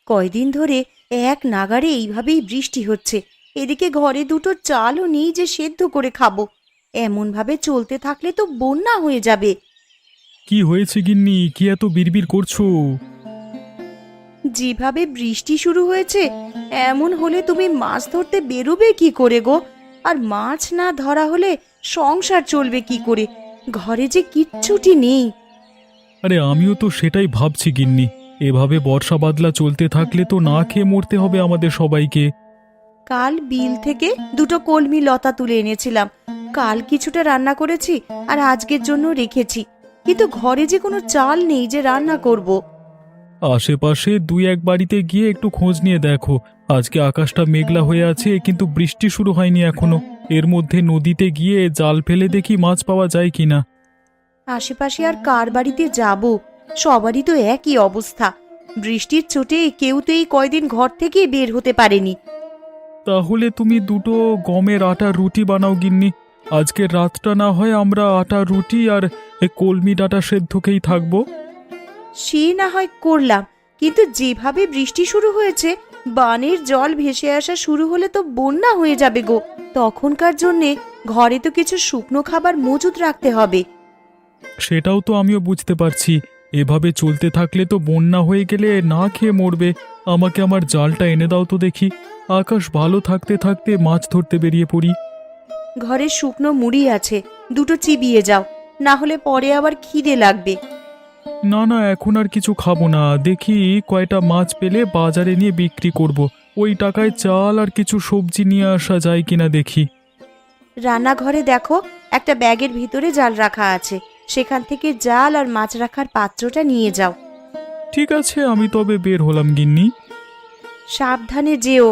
কয়দিন ধরে এক নাগাড়ে এইভাবেই বৃষ্টি হচ্ছে। এদিকে ঘরে দুটো চালও নেই যে সেদ্ধ করে খাবো। এমনভাবে চলতে থাকলে তো বন্যা হয়ে যাবে। কি হয়েছে গিন্নি, কি এত বিড়বিড় করছো? যেভাবে বৃষ্টি শুরু হয়েছে, এমন হলে তুমি মাছ ধরতে বেরোবে কি করে গো? আর মাছ না ধরা হলে সংসার চলবে কি করে? ঘরে যে কিচ্ছুটি নেই। আরে আমিও তো সেটাই ভাবছি গিন্নি। এভাবে বর্ষা বাদলা চলতে থাকলে তো না খেয়ে মরতে হবে আমাদের সবাইকে। কাল বিল থেকে দুটো কলমি লতা তুলে এনেছিলাম। কাল কিছুটা রান্না করেছি আর আজকের জন্য রেখেছি, কিন্তু ঘরে যে কোনো চাল নেই যে রান্না করব। আশেপাশে দুই এক বাড়িতে গিয়ে একটু খোঁজ নিয়ে দেখো। আজকে আকাশটা মেঘলা হয়ে আছে, কিন্তু বৃষ্টি শুরু হয়নি এখনো। এর মধ্যে নদীতে গিয়ে জাল ফেলে দেখি মাছ পাওয়া যায় কিনা। আশেপাশে আর কার বাড়িতে যাব? সবারই তো একই অবস্থা। বৃষ্টির চোটে কেউ তো এই কয়দিন ঘর থেকে বের হতে পারেনি। তাহলে তুমি দুটো গমের আটার রুটি বানাও গিন্নি। আজকের রাতটা না হয় আমরা আটার রুটি আর কলমি ডাঁটা সেদ্ধ খেয়েই থাকবো। সে না হয় করলাম, কিন্তু যেভাবে বৃষ্টি শুরু হয়েছে, বানের জল ভেসে আসা শুরু হলে তো বন্যা হয়ে যাবে গো। তখনকার জন্যে ঘরে তো কিছু শুকনো খাবার মজুদ রাখতে হবে। সেটাও তো আমিও বুঝতে পারছি। এভাবে চলতে থাকলে তো বন্যা হয়ে গেলে না খেয়ে মরবে। আমাকে আমার জালটা এনে দাও তো দেখি। আকাশ ভালো থাকতে থাকতে মাছ ধরতে বেরিয়ে পড়ি। ঘরে শুকনো মুড়ি আছে, দুটো চিবিয়ে যাও, না হলে পরে আবার খিদে লাগবে। না না, এখন আর কিছু খাবো না। দেখি কয়টা মাছ পেলে বাজারে নিয়ে বিক্রি করব। ওই টাকায় চাল আর কিছু সবজি নিয়ে আসা যায় কিনা দেখি। রান্নাঘরে দেখো, একটা ব্যাগের ভিতরে জাল রাখা আছে। সেখান থেকে জাল আর মাছ রাখার পাত্রটা নিয়ে যাও। ঠিক আছে, আমি তবে বের হলাম গিন্নি। সাবধানে যেও।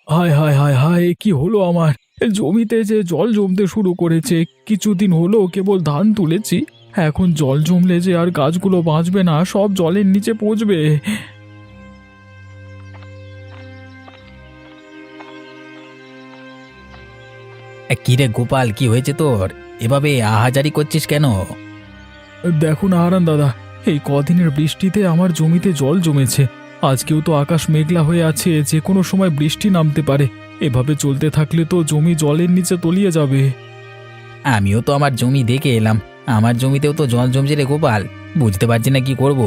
হায় হায় হায় হায়, কি হলো আমার? জমিতে যে জল জমতে শুরু করেছে। কিছুদিন হলো কেবল ধান তুলেছি, এখন জল জমলে যে আর গাছগুলো বাঁচবে না, সব জলের নিচে পচবে। কিরে গোপাল, কি হয়েছে তোর? এভাবে আহাজারি করছিস কেন? দেখুন হারান দাদা, এই কদিনের বৃষ্টিতে আমার জমিতে জল জমেছে। আজকেও তো আকাশ মেঘলা হয়ে আছে, যে কোনো সময় বৃষ্টি নামতে পারে। এভাবে চলতে থাকলে তো জমি জলের নিচে তলিয়ে যাবে। আমিও তো আমার জমি দেখে এলাম, আমার জমিতেও তো জল জমছে রে গোপাল। বুঝতে পারছি না কি করব।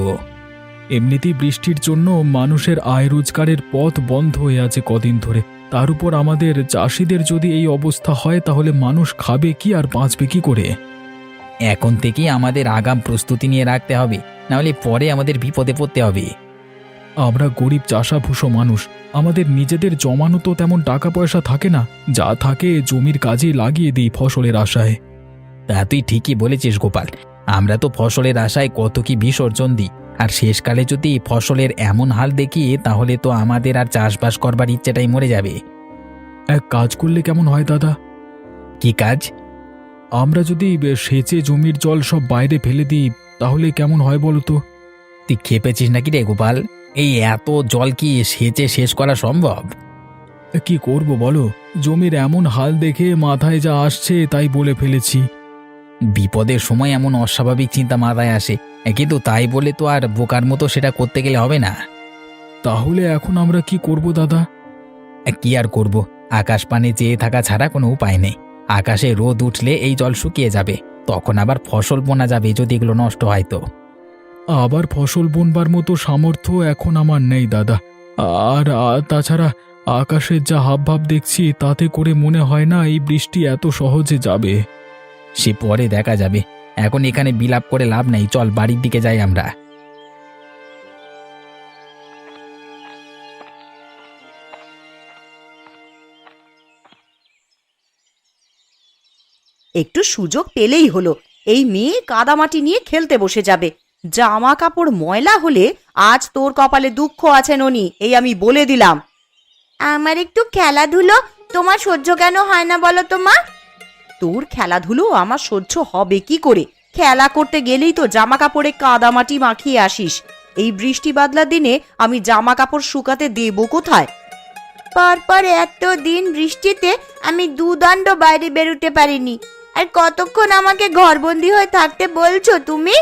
এমনিতেই বৃষ্টির জন্য মানুষের আয় রোজগারের পথ বন্ধ হয়ে আছে কদিন ধরে। তার উপর আমাদের চাষিদের যদি এই অবস্থা হয়, তাহলে মানুষ খাবে কি আর বাঁচবে কি করে? এখন থেকেই আমাদের আগাম প্রস্তুতি নিয়ে রাখতে হবে, নাহলে পরে আমাদের বিপদে পড়তে হবে। আমরা গরিব চাষাভুষো মানুষ, আমাদের নিজেদের জমানো তো তেমন টাকা পয়সা থাকে না। যা থাকে জমির কাজে লাগিয়ে দিই ফসলের আশায়। তা তুই ঠিকই বলেছিস গোপাল, আমরা তো ফসলের আশায় কত কি বিসর্জন দিই। আর শেষকালে যদি ফসলের এমন হাল দেখি, তাহলে তো আমাদের আর চাষবাস করবার ইচ্ছেটাই মরে যাবে। এক কাজ করলে কেমন হয় দাদা? কি কাজ? আমরা যদি সেচে জমির জল সব বাইরে ফেলে দিই, তাহলে কেমন হয় বলো তো? তুই খেপেছিস নাকি রে গোপাল? এই এত জল কি সেচে শেষ করা সম্ভব? কি করব বলো, জমির এমন হাল দেখে মাথায় যা আসছে তাই বলে ফেলেছি। বিপদের সময় এমন অস্বাভাবিক চিন্তা মাথায় আসে, কিন্তু তাই বলে তো আর বোকার মতো সেটা করতে গেলে হবে না। তাহলে এখন আমরা কি করব দাদা? কি আর করব, আকাশ পানে চেয়ে থাকা ছাড়া কোনো উপায় নেই। আকাশে রোদ উঠলে এই জল শুকিয়ে যাবে, তখন আবার ফসল বোনা যাবে যদি এগুলো নষ্ট হয় তো। আবার ফসল বুনবার মতো সামর্থ্য এখন আমার নেই দাদা। আর তাছাড়া আকাশের যা হাবভাব দেখছি, তাতে করে মনে হয় না এই বৃষ্টি এত সহজে যাবে। সে পরে দেখা যাবে, এখন এখানে বিলাপ করে লাভ নেই। চল বাড়ির দিকে যাই আমরা। একটু সুযোগ পেলেই হলো, এই মেয়ে কাদামাটি নিয়ে খেলতে বসে যাবে। জামা কাপড় ময়লা হলে আজ তোর কপালে দুঃখ আছে ননি, এই আমি বলে দিলাম। আমার একটু খেলাধুলো তোমার সহ্য কেন হয় না বলো তো মা? তোর খেলাধুলো আমার সহ্য হবে কি করে? খেলা করতে গেলেই তো জামা কাপড়ে কাদামাটি মাখিয়ে আসিস। এই বৃষ্টি বাদলার দিনে আমি জামা কাপড় শুকাতে দেবো কোথায়? পর পর এত দিন বৃষ্টিতে আমি দুদণ্ড বাইরে বেরোতে পারিনি, আর কতক্ষণ আমাকে ঘরবন্দি হয়ে থাকতে বলছো তুমি?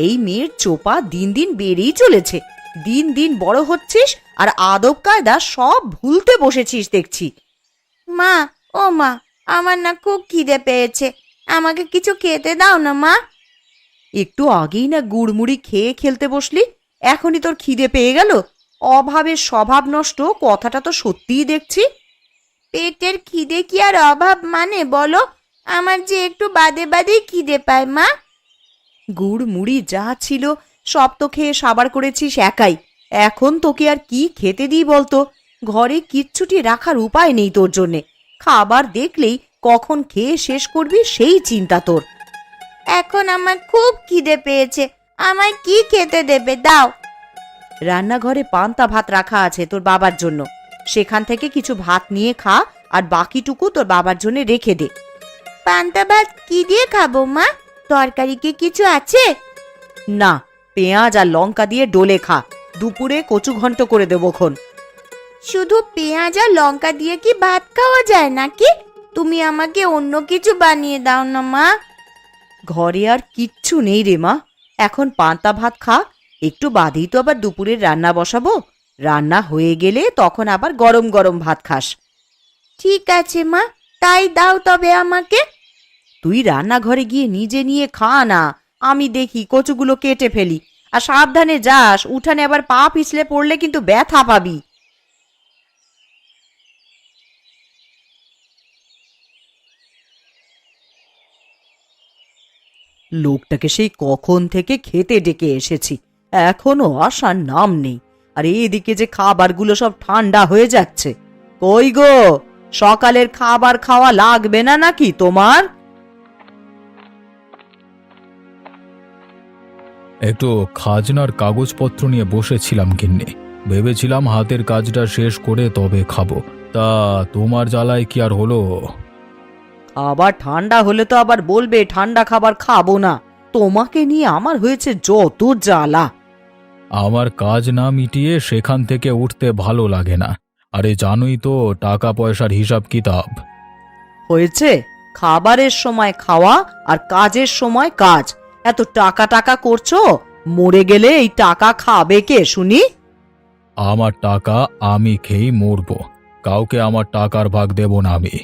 এই মেয়ের চোপা দিন দিন বেড়েই চলেছে। দিন দিন বড় হচ্ছিস আর আদব কায়দা সব ভুলতে বসেছিস দেখছি। মা, ও মা, আমার না খুব খিদে পেয়েছে, আমাকে কিছু খেতে দাও না মা। একটু আগেই না গুড়মুড়ি খেয়ে খেলতে বসলি, এখনই তোর খিদে পেয়ে গেল? অভাবের স্বভাব নষ্ট, কথাটা তো সত্যিই দেখছি। পেটের খিদে কি আর অভাব মানে বলো? আমার যে একটু বাদে বাদেই খিদে পায় মা। গুড় মুড়ি যা ছিল সব তো খেয়ে সাবার করেছিস একাই। এখন তোকে আর কি খেতে দিই বলতো? ঘরে কিচ্ছুটি রাখার উপায় নেই তোর জন্যে। খাবার দেখলেই কখন খেয়ে শেষ করবি সেই চিন্তা তোর। এখন আমার খুব খিদে পেয়েছে, আমায় কি খেতে দেবে দাও। রান্নাঘরে পান্তা ভাত রাখা আছে তোর বাবার জন্য, সেখান থেকে কিছু ভাত নিয়ে খা, আর বাকিটুকু তোর বাবার জন্য রেখে দে। পান্তা ভাত কি দিয়ে খাবো মা? তরকারি কি কিছু আছে? না, পেঁয়াজ আর লঙ্কা দিয়ে ডোলে খা। দুপুরে কচু ঘন্ট করে দেবো খন। শুধু পেঁয়াজ আর লঙ্কা দিয়ে কি ভাত খাওয়া যায় নাকি? তুমি আমাকে অন্য কিছু বানিয়ে দাও না মা। ঘরে আর কিচ্ছু নেই রে মা, এখন পান্তা ভাত খা। একটু বাদেই তো আবার দুপুরের রান্না বসাবো। রান্না হয়ে গেলে তখন আবার গরম গরম ভাত খাস। ঠিক আছে মা, তাই দাও তবে আমাকে। তুই রান্নাঘরে গিয়ে নিজে নিয়ে খা না, আমি দেখি কচুগুলো কেটে ফেলি। আর সাবধানে যাস, উঠানে আবার পা পিছলে পড়লে কিন্তু ব্যথা পাবি। লোকটাকে সেই কখন থেকে খেতে ডেকে এসেছি, এখনো আসার নাম নেই। আর এদিকে যে খাবারগুলো সব ঠান্ডা হয়ে যাচ্ছে। কই গো, সকালের খাবার খাওয়া লাগবে না নাকি তোমার? একটু খাজনার কাগজপত্র নিয়ে বসেছিলাম কিন্নে, ভেবেছিলাম হাতের কাজটা শেষ করে তবে খাবো। তা তোমার জ্বালায় কি আর হলো? আবার ঠান্ডা হলে তো আবার বলবে ঠান্ডা খাবার খাবো না। তোমাকে নিয়ে আমার হয়েছে যত জ্বালা। আমার কাজ না মিটিয়ে সেখান থেকে উঠতে ভালো লাগে না। আরে জানোই তো টাকা পয়সার হিসাব কিতাব। হয়েছে, খাবারের সময় খাওয়া আর কাজের সময় কাজ। এত টাকা টাকা করছো, মরে গেলে এই টাকা খাবে কে শুনি? আমার টাকা আমি খেয়েই মরবো, কাউকে আমার টাকার ভাগ দেব না আমি।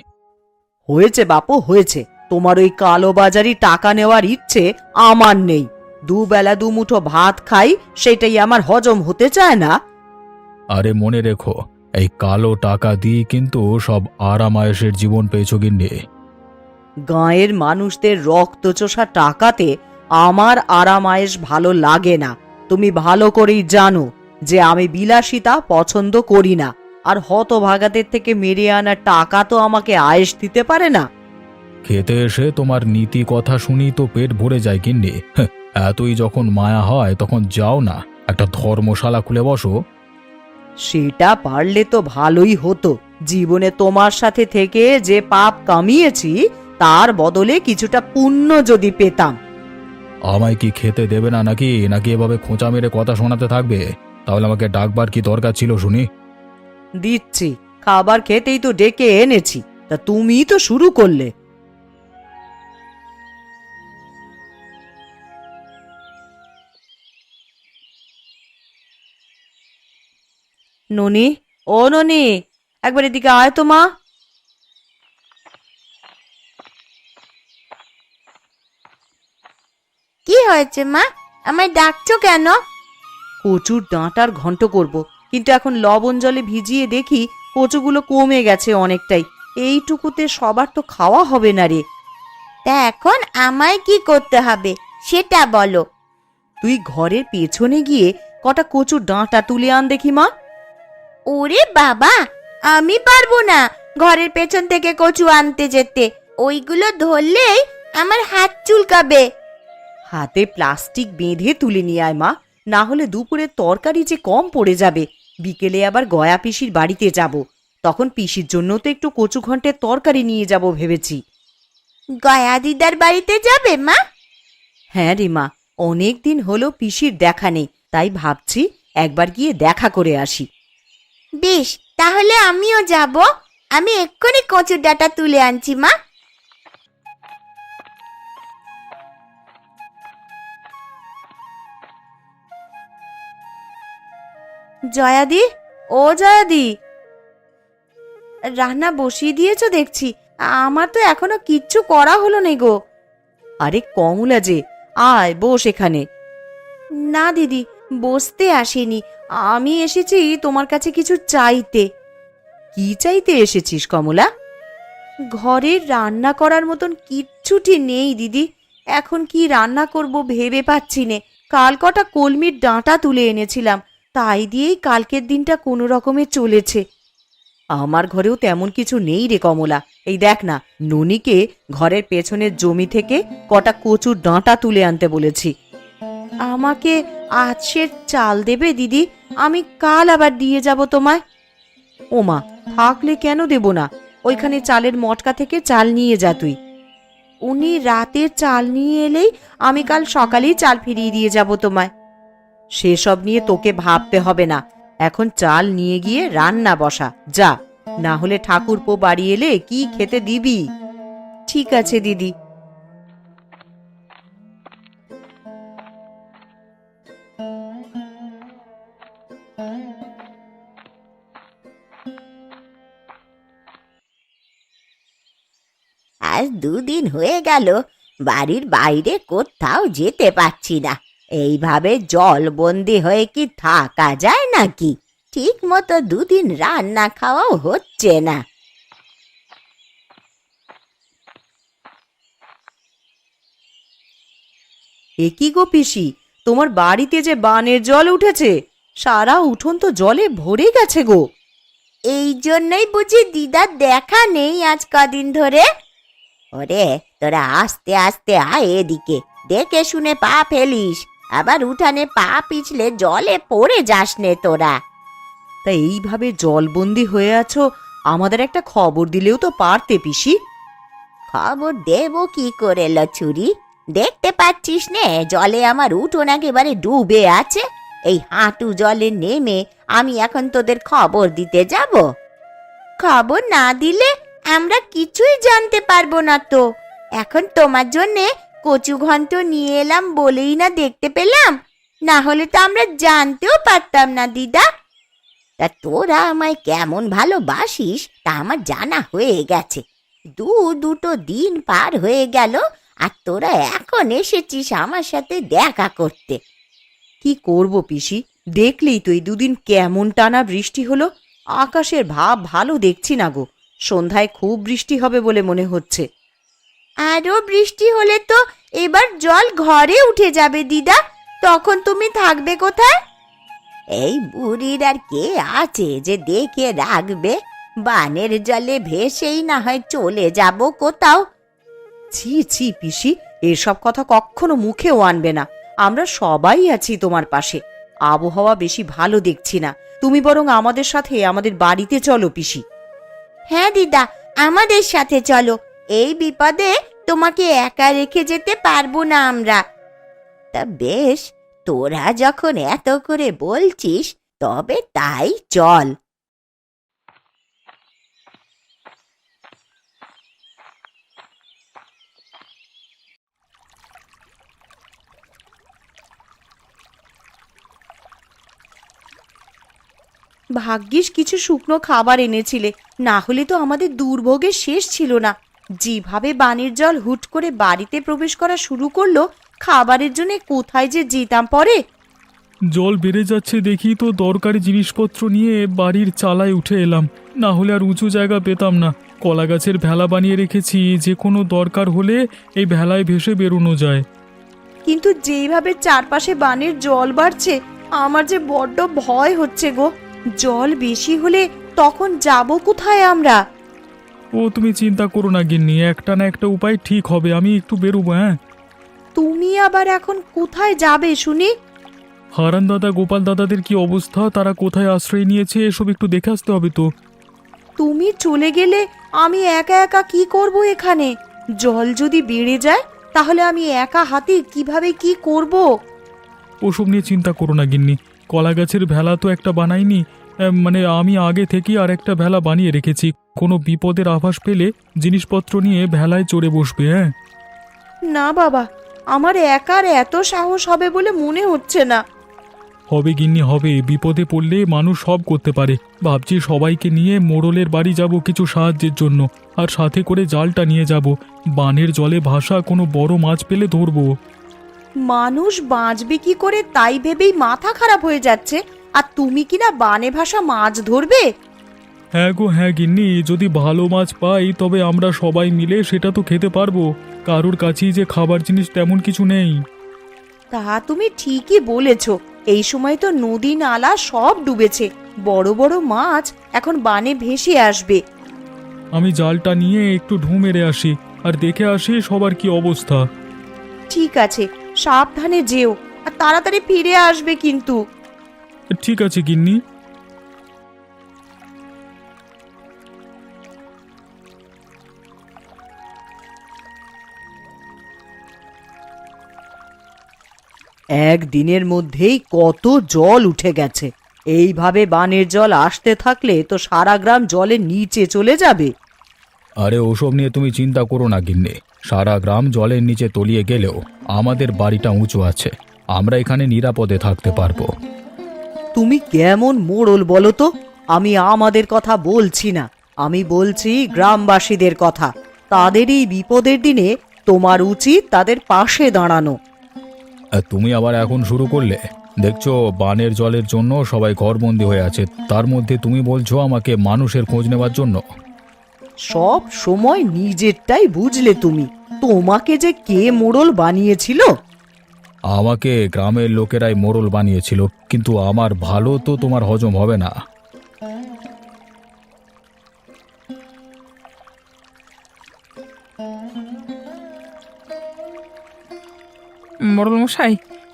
হয়েছে বাপু, হয়েছে। তোমার ওই কালোবাজারি টাকা নেওয়ার ইচ্ছে আমার নেই। দুবেলা দুমুঠো ভাত খাই, সেটাই আমার হজম হতে চায় না। আরে মনে রেখো, এই কালো টাকা দিয়ে কিন্তু সব আরামায়েশের জীবন পেয়েছো গিন্নি। গাঁয়ের মানুষদের রক্তচোষা টাকাতে আমার আরামায়েশ ভালো লাগে না। তুমি ভালো করেই জানো যে আমি বিলাসিতা পছন্দ করি না। আর হতভাগাদের থেকে মেরে আনা টাকা তো আমাকে আয়েশ দিতে পারে না। খেতে এসে তোমার নীতি কথা শুনি তো পেট ভরে যায় গিন্নি। এতই যখন মায়া হয় তখন যাও না, একটা ধর্মশালা খুলে বসো। সেটা পারলে তো ভালোই হতো। জীবনে তোমার সাথে থেকে যে পাপ কামিয়েছি তার বদলে কিছুটা পুণ্য যদি পেতাম। আমায় কি খেতে দেবে না নাকি নাকি এভাবে খোঁচা মেরে কথা শোনাতে থাকবে? তাহলে আমাকে ডাকবার কি দরকার ছিল শুনি? দিচ্ছি, খাবার খেতেই তো ডেকে এনেছি, তা তুমি তো শুরু করলে। ননি, ও ননি, একবার এদিকে আয় তো মা। কি হয়েছে মা, আমায় ডাকছো কেন? কচুর ডাঁটার ঘন্ট করব, কিন্তু এখন লবণ জলে ভিজিয়ে দেখি কচুগুলো কমে গেছে অনেকটাই। এইটুকুতে সবার তো খাওয়া হবে না রে। তা এখন আমায় কি করতে হবে সেটা বলো। তুই ঘরের পেছনে গিয়ে কটা কচুর ডাঁটা তুলে আন দেখি মা। ওরে বাবা, আমি পারবো না ঘরের পেছন থেকে কচু আনতে যেতে। ওইগুলো ধরলেই আমার হাত চুলকাবে। হাতে প্লাস্টিক বেঁধে তুলে নিয়ে আয় মা, না হলে দুপুরের তরকারি যে কম পড়ে যাবে। বিকেলে আবার গয়া পিসির বাড়িতে যাব, তখন পিসির জন্য তো একটু কচু ঘন্টের তরকারি নিয়ে যাব ভেবেছি। গয়া দিদার বাড়িতে যাবে মা? হ্যাঁ রে মা, অনেক দিন হলো পিসির দেখা নেই, তাই ভাবছি একবার গিয়ে দেখা করে আসি। বেশ, তাহলে আমিও যাব। আমি এক্ষুনি কচুর ডাঁটা তুলে আনছি মা। জয়াদি, ও জয়াদি, রান্না বসিয়ে দিয়েছো দেখছি। আমার তো এখনো কিচ্ছু করা হলো না গো। আরে কমলা যে, আয় বস এখানে। না দিদি, বসতে আসিনি, আমি এসেছি তোমার কাছে কিছু চাইতে। কি চাইতে এসেছিস কমলা? ঘরে রান্না করার মতন কিচ্ছুটি নেই দিদি। এখন কি রান্না করব ভেবে পাচ্ছি নে। কাল কটা কলমির ডাঁটা তুলে এনেছিলাম, তাই দিয়েই কালকের দিনটা কোনো রকমে চলেছে। আমার ঘরেও তেমন কিছু নেই রে কমলা। এই দেখ না, ননিকে ঘরের পেছনের জমি থেকে কটা কচুর ডাঁটা তুলে আনতে বলেছি। আমাকে আজ সের চাল দেবে দিদি? আমি কাল আবার দিয়ে যাব তোমায়। ওমা, থাকলে কেন দেব না? ওইখানে চালের মটকা থেকে চাল নিয়ে যা তুই। উনি রাতের চাল নিয়ে এলেই আমি কাল সকালেই চাল ফিরিয়ে দিয়ে যাব তোমায়। সেসব নিয়ে তোকে ভাবতে হবে না, এখন চাল নিয়ে গিয়ে রান্না বসা যা, না হলে ঠাকুরপো বাড়ি এলে কি খেতে দিবি? ঠিক আছে দিদি। আজ 2 দিন হয়ে গেল বাড়ির বাইরে কোথাও যেতে পারছি না। এইভাবে জলবন্দি হয়ে কি থাকা যায় নাকি? ঠিক মতো 2 দিন রান্না খাওয়াও হচ্ছে না। এ কি গো পিসি, তোমার বাড়িতে যে বানের জল উঠেছে, সারা উঠোন তো জলে ভরে গেছে গো। এই জন্যই বুঝি দিদার দেখা নেই আজ কদিন ধরে। ওরে, তোরা আস্তে আস্তে আয় এদিকে, দেখে শুনে পা ফেলিস, আবার উঠানে পা পিছলে জলে পড়ে যাস নে তোরা। তা এইভাবে জলবন্দি হয়ে আছো, আমাদের একটা খবর দিলেও তো পারতে পিসি। খবর দেব কি করে লছুরি? দেখতে পাচ্ছিস নে জলে আমার উঠোন একেবারে ডুবে আছে। এই হাঁটু জলে নেমে আমি এখন তোদের খবর দিতে যাব? খবর না দিলে আমরা কিছুই জানতে পারবো না তো। এখন তোমার জন্যে কচু ঘন্ট নিয়ে এলাম বলেই না দেখতে পেলাম, না হলে তো আমরা জানতেও পারতাম না দিদা। তা তোরা আমায় কেমন ভালোবাসিস তা আমার জানা হয়ে গেছে। দুটো দিন পার হয়ে গেল আর তোরা এখন এসেছিস আমার সাথে দেখা করতে। কি করব পিসি, দেখলেই তো এই 2 দিন কেমন টানা বৃষ্টি হলো। আকাশের ভাব ভালো দেখছি না গো, সন্ধ্যায় খুব বৃষ্টি হবে বলে মনে হচ্ছে। আরো বৃষ্টি হলে তো এবার জল ঘরে উঠে যাবে দিদা, তখন তুমি থাকবে কোথায়? এই বুড়ির আর কে আছে যে দেখে রাখবে? বানের জলে ভেসেই না হয় চলে যাব কোথাও। ছি ছি পিসি, এসব কথা কখনো মুখেও আনবে না। আমরা সবাই আছি তোমার পাশে। আবহাওয়া বেশি ভালো দেখছি না, তুমি বরং আমাদের সাথে আমাদের বাড়িতে চলো পিসি। হ্যাঁ দিদা, আমাদের সাথে চলো। এই বিপদে তোমাকে একা রেখে যেতে পারবো না আমরা। তা বেশ, তোরা যখন এত করে বলছিস তবে তাই চল। ভাগ্যিস কিছু শুকনো খাবার এনেছিলে, না হলে তো আমাদের দুর্ভোগের শেষ ছিল না। যেভাবে বানের জল হুট করে বাড়িতে প্রবেশ করা শুরু করলো, খাবারের জন্য কোথায় যে যেতাম পরে। জল বেড়ে যাচ্ছে দেখি তো দরকারি জিনিসপত্র নিয়ে বাড়ির চালায় উঠে এলাম, না হলে আর উঁচু জায়গা পেতাম না। কলা গাছের ভেলা বানিয়ে রেখেছি, যে কোনো দরকার হলে এই ভেলায় ভেসে বেরোনো যায়। কিন্তু যেইভাবে চারপাশে বানের জল বাড়ছে, আমার যে বড্ড ভয় হচ্ছে গো। জল বেশি হলে তখন যাব কোথায় আমরা? ও তুমি চিন্তা করো না গিন্নি, একটা না একটা উপায় ঠিক হবে। আমি একটু বেরোবো। হ্যাঁ, তুমি আবার এখন কোথায় যাবে শুনি? হারান দাদা গোপাল দাদাদের কি অবস্থা, তারা কোথায় আশ্রয় নিয়েছে, এসব একটু দেখে আসতে হবে তো। তুমি চলে গেলে আমি একা একা কি করব এখানে? জল যদি বেড়ে যায় তাহলে আমি একা হাতে কিভাবে কি করব? ওসব নিয়ে চিন্তা করো না গিন্নি, কলা গাছের ভেলা তো একটা বানাইনি, মানে আমি আগে থেকেই আর একটা ভেলা বানিয়ে রেখেছি। কোনো বিপদের আভাস পেলে জিনিসপত্র নিয়ে ভেলায় চড়ে বসবে। হ্যাঁ, না বাবা, আমার একার এত সাহস হবে বলে মনে হচ্ছে না। হবে গিন্নি হবে, বিপদে পড়লে মানুষ সব করতে পারে। ভাবছি সবাইকে নিয়ে মোড়লের বাড়ি যাব কিছু সাহায্যের জন্য, আর সাথে করে জালটা নিয়ে যাব। বানের জলে ভাসা কোনো বড় মাছ পেলে ধরবো। মানুষ বাঁচবে কি করে তাই ভেবেই মাথা খারাপ হয়ে যাচ্ছে, আর তুমি কিনা বানে ভাসা মাছ ধরবে? হ্যাঁ গো হ্যাঁ গিন্নি, যদি ভালো মাছ পাই তবে আমরা সবাই মিলে সেটা তো খেতে পারবো। কারোর কাছেই যে খাবার জিনিস তেমন কিছু নেই। তা তুমি ঠিকই বলেছ, এই সময় তো নদী নালা সব ডুবেছে, বড় বড় মাছ এখন বানে ভেসে আসবে। আমি জালটা নিয়ে একটু ঢু মেরে আসি, আর দেখে আসি সবার কি অবস্থা। ঠিক আছে, সাবধানে যেও, আর তাড়াতাড়ি ফিরে আসবে কিন্তু। ঠিক আছে গিন্নি। একদিনের মধ্যেই কত জল উঠে গেছে। এইভাবে বানের জল আসতে থাকলে তো সারা গ্রাম জলের নিচে চলে যাবে। আরে ওসব নিয়ে তুমি চিন্তা করো না গিন্নি, সারা গ্রাম জলের নিচে তলিয়ে গেলেও আমাদের বাড়িটা উঁচু আছে, আমরা এখানে নিরাপদে থাকতে পারবো। তুমি কেমন মোড়ল বলো তো? আমি আমাদের কথা বলছি না, আমি বলছি গ্রামবাসীদের কথা। তাদের এই বিপদের দিনে তোমার উচিত তাদের পাশে দাঁড়ানো। আর তুমি আবার এখন শুরু করলে? দেখছো বানের জলের জন্য সবাই ঘরবন্দি হয়ে আছে, তার মধ্যে তুমি বলছো আমাকে মানুষের খোঁজ নেওয়ার জন্য। সব সময় নিজেরটাই বুঝলে তুমি। তোমাকে যে কে মোড়ল বানিয়েছিল? আমাকে গ্রামের লোকেরাই মোড়ল বানিয়েছিল, কিন্তু আমার ভালো তো তোমার হজম হবে না।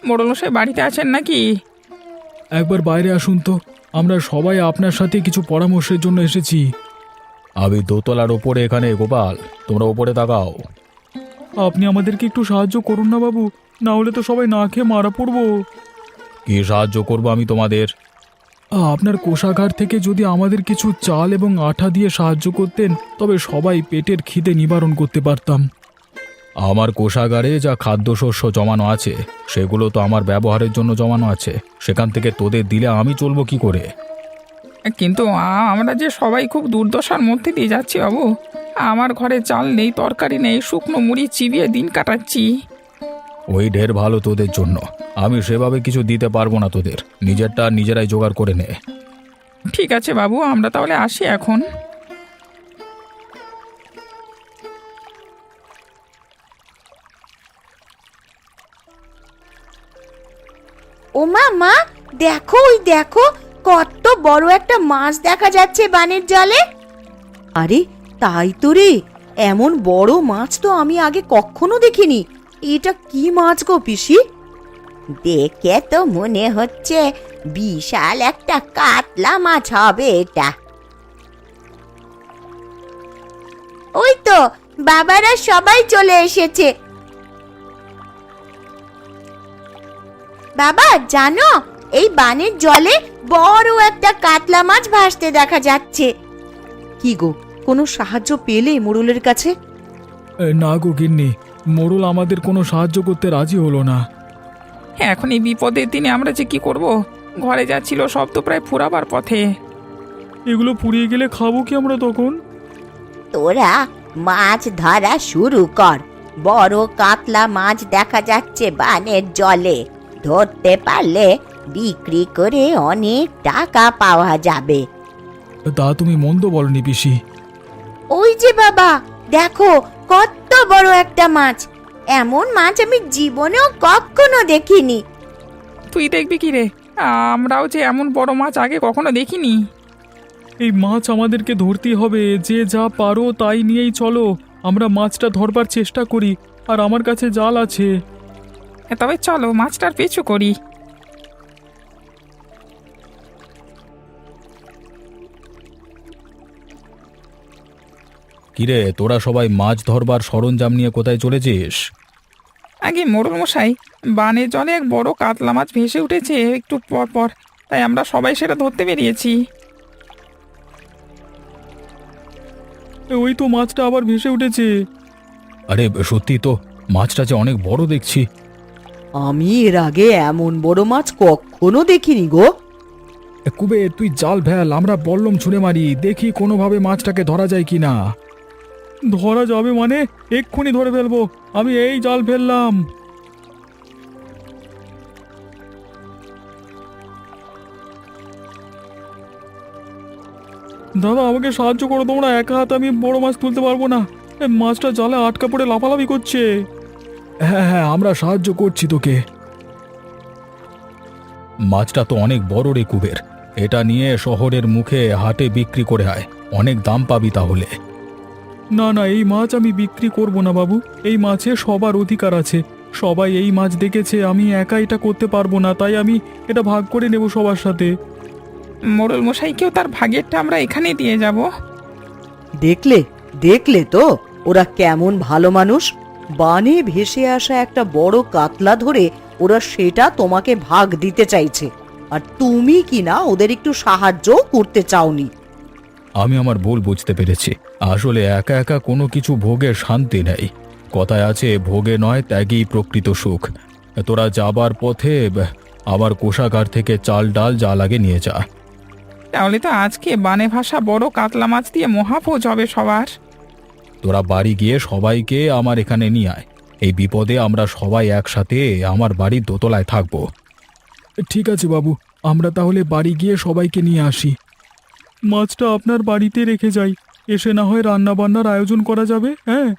মোড়লমশাই বাড়িতে আছেন নাকি? একবার বাইরে আসুন তো, আমরা সবাই আপনার সাথে কিছু পরামর্শের জন্য এসেছি। আমি দোতলার ওপরে এখানে, গোপাল তোমরা ওপরে তাকাও। আপনি আমাদেরকে একটু সাহায্য করুন না বাবু, না হলে তো সবাই না খেয়ে মারা পড়বো। কি সাহায্য করবো আমি তোমাদের? আপনার কোষাগার থেকে যদি আমাদের কিছু চাল এবং আঠা দিয়ে সাহায্য করতেন, তবে সবাই পেটের খিদে নিবারণ করতে পারতাম। আমার কোষাগারে যা খাদ্যশস্য জমানো আছে সেগুলো তো আমার ব্যবহারের জন্য জমানো আছে, সেখান থেকে তোদের দিলে আমি চলবো কি করে? কিন্তু আমরা যে সবাই খুব দুর্দশার মধ্যে দিয়ে যাচ্ছি বাবু। আমার ঘরে চাল নেই, তরকারি নেই, শুকনো মুড়ি চিবিয়ে দিন কাটাচ্ছি। ওই ঢের ভালো তোদের জন্য, আমি সেভাবে কিছু দিতে পারবো না তোদের, নিজেরটা নিজেরাই জোগাড় করে নে। ঠিক আছে বাবু, আমরা তাহলে আসি এখন। ও মা, দেখো ওই দেখো, কত বড় একটা মাছ দেখা যাচ্ছে বানের জলে। আরে তাই তো রে, এমন বড় মাছ তো আমি আগে কখনো দেখিনি। এটা কি মাছ গো পিসি? দেখে তো মনে হচ্ছে বিশাল একটা কাতলা মাছ হবে এটা। ওই তো বাবারা সবাই চলে এসেছে। বাবা জানো, এই বানের জলে বড় একটা কাতলা মাছ ভাসতে দেখা যাচ্ছে। কি গো, কোনো সাহায্য পেলে মোড়লের কাছে? না গো গিন্নি, মোড়ল আমাদের কোনো সাহায্য করতে রাজি হলো না। এখন এই বিপদের দিনে আমরা যে কি করব? ঘরে যা ছিল সব তো প্রায় ফুরাবার পথে। এগুলো পুড়িয়ে গেলে খাবো কি আমরা তখন? তোরা মাছ ধরা শুরু কর, বড় কাতলা মাছ দেখা যাচ্ছে বানের জলে। ধরতে পারলে বিক্রি করে অনেক টাকা পাওয়া যাবে। তা তুমি মন্দ বলনি পিসি। ওই যে বাবা দেখো, কত বড় একটা মাছ। এমন মাছ আমি জীবনেও কখনো দেখিনি। তুই দেখবি কি রে? আমরাও যে এমন বড় মাছ আগে কখনো দেখিনি। এই মাছ আমাদেরকে ধরতেই হবে, যে যা পারো তাই নিয়েই চলো। আমরা মাছটা ধরবার চেষ্টা করি, আর আমার কাছে জাল আছে। তবে চলো মাছটার পিছু করি। কিরে, তোরা সবাই মাছ ধরবার সরঞ্জাম নিয়ে কোথায় চলেছিস? আগে মোড়ল মশাই, বানের জলে এক বড় কাতলা মাছ ভেসে উঠেছে একটু পর পর। তাই আমরা সবাই সেটা ধরতে বেরিয়েছি। ওই তো মাছটা আবার ভেসে উঠেছে। আরে সত্যি তো, মাছটা যে অনেক বড় দেখছি। আমি এর আগে এমন বড় মাছ কখনো দেখিনি গো। কুবে তুই জাল ফেল, আমরা বল্লম ছুঁড়ে মারি, দেখি কোনোভাবে মাছটাকে ধরা যায় কিনা। ধরা যাবে মানে? এক্ষুনি ধরে ফেলবো, আমি এই জাল ফেললাম। দাদা আমাকে সাহায্য করো তোমরা, একা হাতে আমি বড় মাছ তুলতে পারবো না। মাছটা জালে আটকা পড়ে লাফালাফি করছে। হ্যাঁ হ্যাঁ, আমরা সাহায্য করছি তোকে। মাছটা তো অনেক বড় রে কুবের, এটা নিয়ে শহরের মুখে হাটে বিক্রি করে আয়, অনেক দাম পাবি তাহলে। না না, এই মাছ আমি বিক্রি করব না বাবু, এই মাছে সবার অধিকার আছে। সবাই এই মাছ দেখেছে, আমি একা এটা করতে পারবো না, তাই আমি এটা ভাগ করে নেব সবার সাথে। মোড়ল মশাইকেও তার ভাগেরটা আমরা এখানে দিয়ে যাব। দেখলে দেখলে তো ওরা কেমন ভালো মানুষ। বানে ভেসে আসা একটা বড় কাতলা ধরে ওরা সেটা তোমাকে ভাগ দিতে চাইছে, আর তুমি কি না ওদের একটু সাহায্য করতে চাওনি। আমি আমার ভুল বুঝতে পেরেছি, আসলে একা একা কোনো কিছু ভোগের শান্তি নেই। কথায় আছে, ভোগে নয় ত্যাগই প্রকৃত সুখ। তোরা যাবার পথে আবার কোষাগার থেকে চাল ডাল যা লাগে নিয়ে যা। তাহলে তো আজকে বানে ভাষা বড় কাতলা মাছ দিয়ে মহাভোজ হবে সবার। তোরা বাড়ি গিয়ে সবাইকে আমার এখানে নিয়ে আয়, এই বিপদে আমরা সবাই একসাথে আমার বাড়ির দোতলায় থাকবো। ঠিক আছে বাবু, আমরা তাহলে বাড়ি গিয়ে সবাইকে নিয়ে আসি। মাছটা আপনার বাড়িতে রেখে যাই, এসে না হয় রান্না বান্নার আয়োজন করা যাবে। হ্যাঁ।